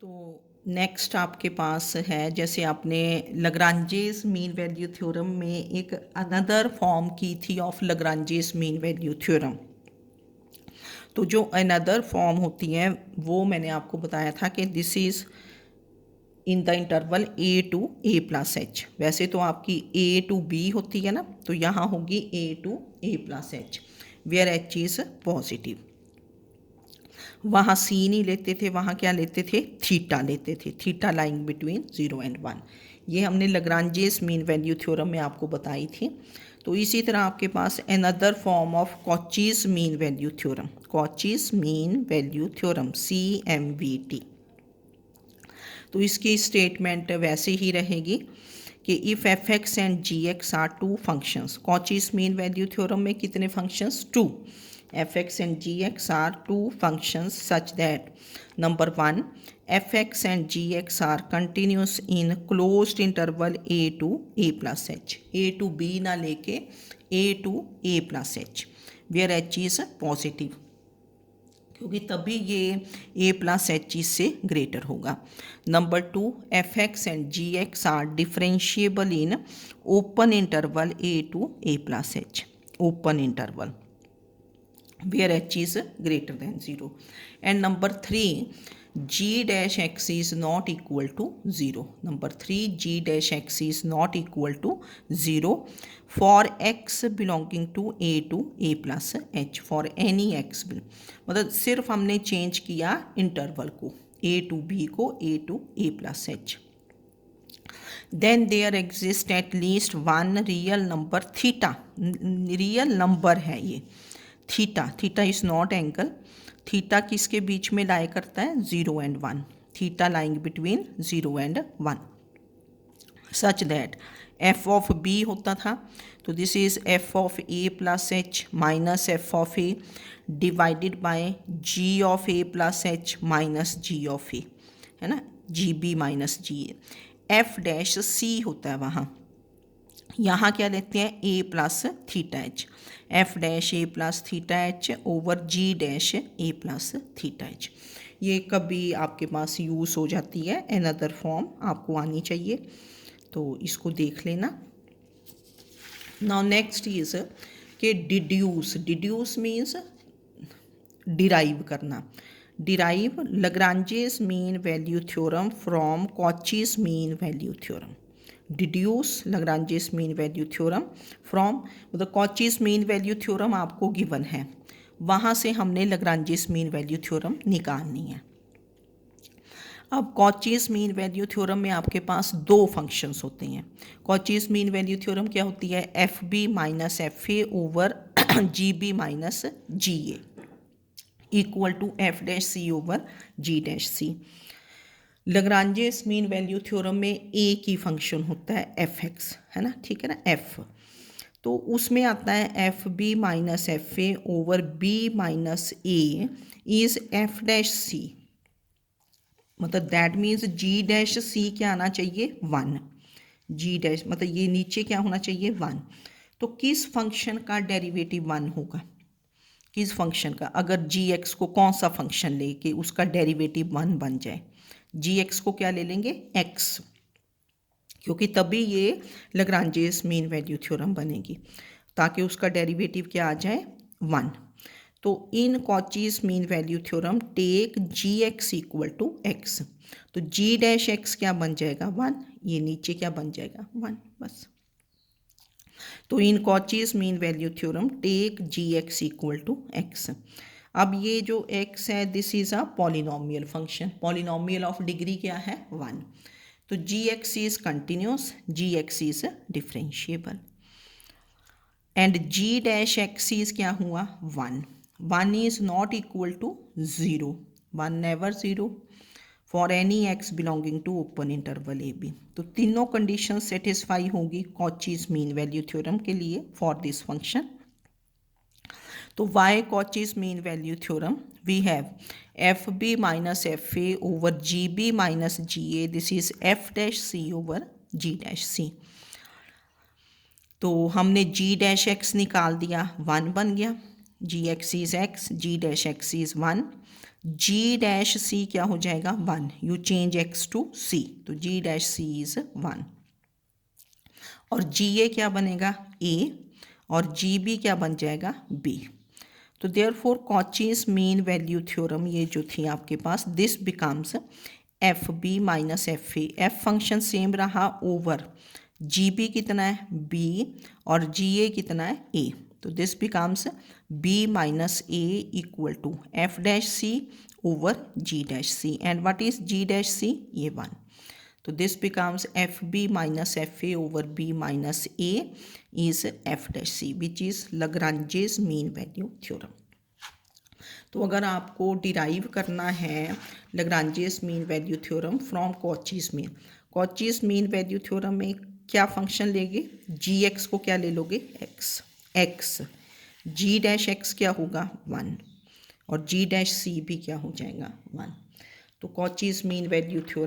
तो नेक्स्ट आपके पास है, जैसे आपने लग्रांजेस मीन वैल्यू थ्योरम में एक अनदर फॉर्म की थी ऑफ लग्रांजेस मीन वैल्यू थ्योरम। तो जो अनदर फॉर्म होती है वो मैंने आपको बताया था कि this is in the interval a to a plus h. वैसे तो आपकी a टू b होती है ना, तो यहाँ होगी a to a plus h, where h is positive. वहाँ सी नहीं लेते थे, वहाँ क्या लेते थे, थीटा लेते थे, थीटा लाइंग बिटवीन 0 एंड 1। ये हमने लग्रांजेस मीन वैल्यू थ्योरम में आपको बताई थी। तो इसी तरह आपके पास another form of Cauchy's mean value theorem, Cauchy's mean value theorem CMVT। तो इसकी स्टेटमेंट वैसे ही रहेगी कि if f x and g x are two functions, Cauchy's mean value theorem में कितने functions, two. F x and g x are two functions such that number one, f x and g x are continuous in closed interval a to a plus h, a to be ना लेके a to a plus h, where h is positive, क्योंकि तभी ये a plus h से greater होगा। Number two, f x and g x are differentiable in open interval a to a plus h, open interval where h is greater than 0. And number 3, g dash x is not equal to 0. Number 3, g dash x is not equal to 0 for x belonging to a to a plus h, for any x मतलब सिर्फ हमने change किया interval को, a to b को a to a plus h। then there exists at least one real number theta, real number है ये theta, theta is not angle, theta किसके बीच में लाई करता है, 0 and 1, theta lying between 0 and 1, such that f of b होता था, तो this is f of a plus h minus f of a divided by g of a plus h minus g of a, है ना, g b minus g a. F dash c होता है वहाँ, यहाँ क्या लेते हैं, a plus theta h, f dash a plus theta h over g dash a plus theta h. ये कभी आपके पास यूज़ हो जाती है, अनदर फॉर्म आपको आनी चाहिए, तो इसको देख लेना। नाउ नेक्स्ट इज कि डिड्यूस, डिड्यूस मीन्स डिराइव करना, derive Lagrange's mean value theorem from Cauchy's mean value theorem, deduce Lagrange's mean value theorem from, मतलब कॉचीज मीन वैल्यू थ्योरम आपको गिवन है, वहाँ से हमने लग्रांजेस मीन वैल्यू थ्योरम निकालनी है। अब कॉचीज मीन वैल्यू थ्योरम में आपके पास दो फंक्शंस होते हैं। कॉचीज मीन वैल्यू थ्योरम क्या होती है, f b minus f a over g b minus g a equal to f dash c over g dash c. Lagrange's mean value theorem में a की फंक्शन होता है F x, है ना, ठीक है ना, एफ, तो उसमें आता है f b minus f a over b minus a is f dash c, मतलब that means g dash c क्या आना चाहिए, 1, जी डैश मतलब ये नीचे क्या होना चाहिए, 1। तो किस फंक्शन का डेरिवेटिव 1 होगा, किस फंक्शन का, अगर जी एक्स को कौन सा फंक्शन ले कि उसका डेरिवेटिव 1 बन जाए, जी एक्स को क्या ले लेंगे, एक्स, क्योंकि तभी ये लग्रांजेस मीन वैल्यू थ्योरम बनेगी, ताकि उसका डेरिवेटिव क्या आ जाए, 1। तो in Cauchy's mean value theorem take g x equal to x, तो जी डैश एक्स क्या बन जाएगा, 1, ये नीचे क्या बन जाएगा, 1, बस। तो in Cauchy's mean value theorem take g x equal to x. अब ये जो x है this is a polynomial function, polynomial of degree क्या है, 1, तो g x is continuous, g x is differentiable, and g dash x is क्या हुआ, 1, 1 is not equal to 0, 1 never 0 for any x belonging to open interval a b. तो तीनों condition satisfy होगी Cauchy's mean value theorem के लिए for this function. तो by Cauchy's mean value theorem, we have f b minus f a over g b minus g a, this is f dash c over g dash c. तो हमने जी dash x निकाल दिया, 1 बन गया, g x is x, g dash x is 1, g dash c क्या हो जाएगा 1, you change x to c, तो जी डैश सी इज़ 1। और जी ए क्या बनेगा ए, और जी बी क्या बन जाएगा बी। तो therefore Cauchy's mean value theorem ये जो थी आपके पास, this becomes f b minus f a. F function same रहा ओवर जी बी कितना है बी, और जी ए कितना है ए, तो this becomes b minus a equal to f dash c over g dash c. And what is g dash c, ये 1। तो this becomes f b minus f a over b minus a is f dash c which is Lagrange's mean value theorem. तो अगर आपको derive करना है Lagrange's mean value theorem from Cauchy's mean, Cauchy's mean value theorem में क्या function लेंगे, जी x को क्या ले लोगे x, x g dash x क्या होगा 1, और जी डैश सी भी क्या हो जाएगा 1। तो कॉचीज मीन वैल्यू थ्योरम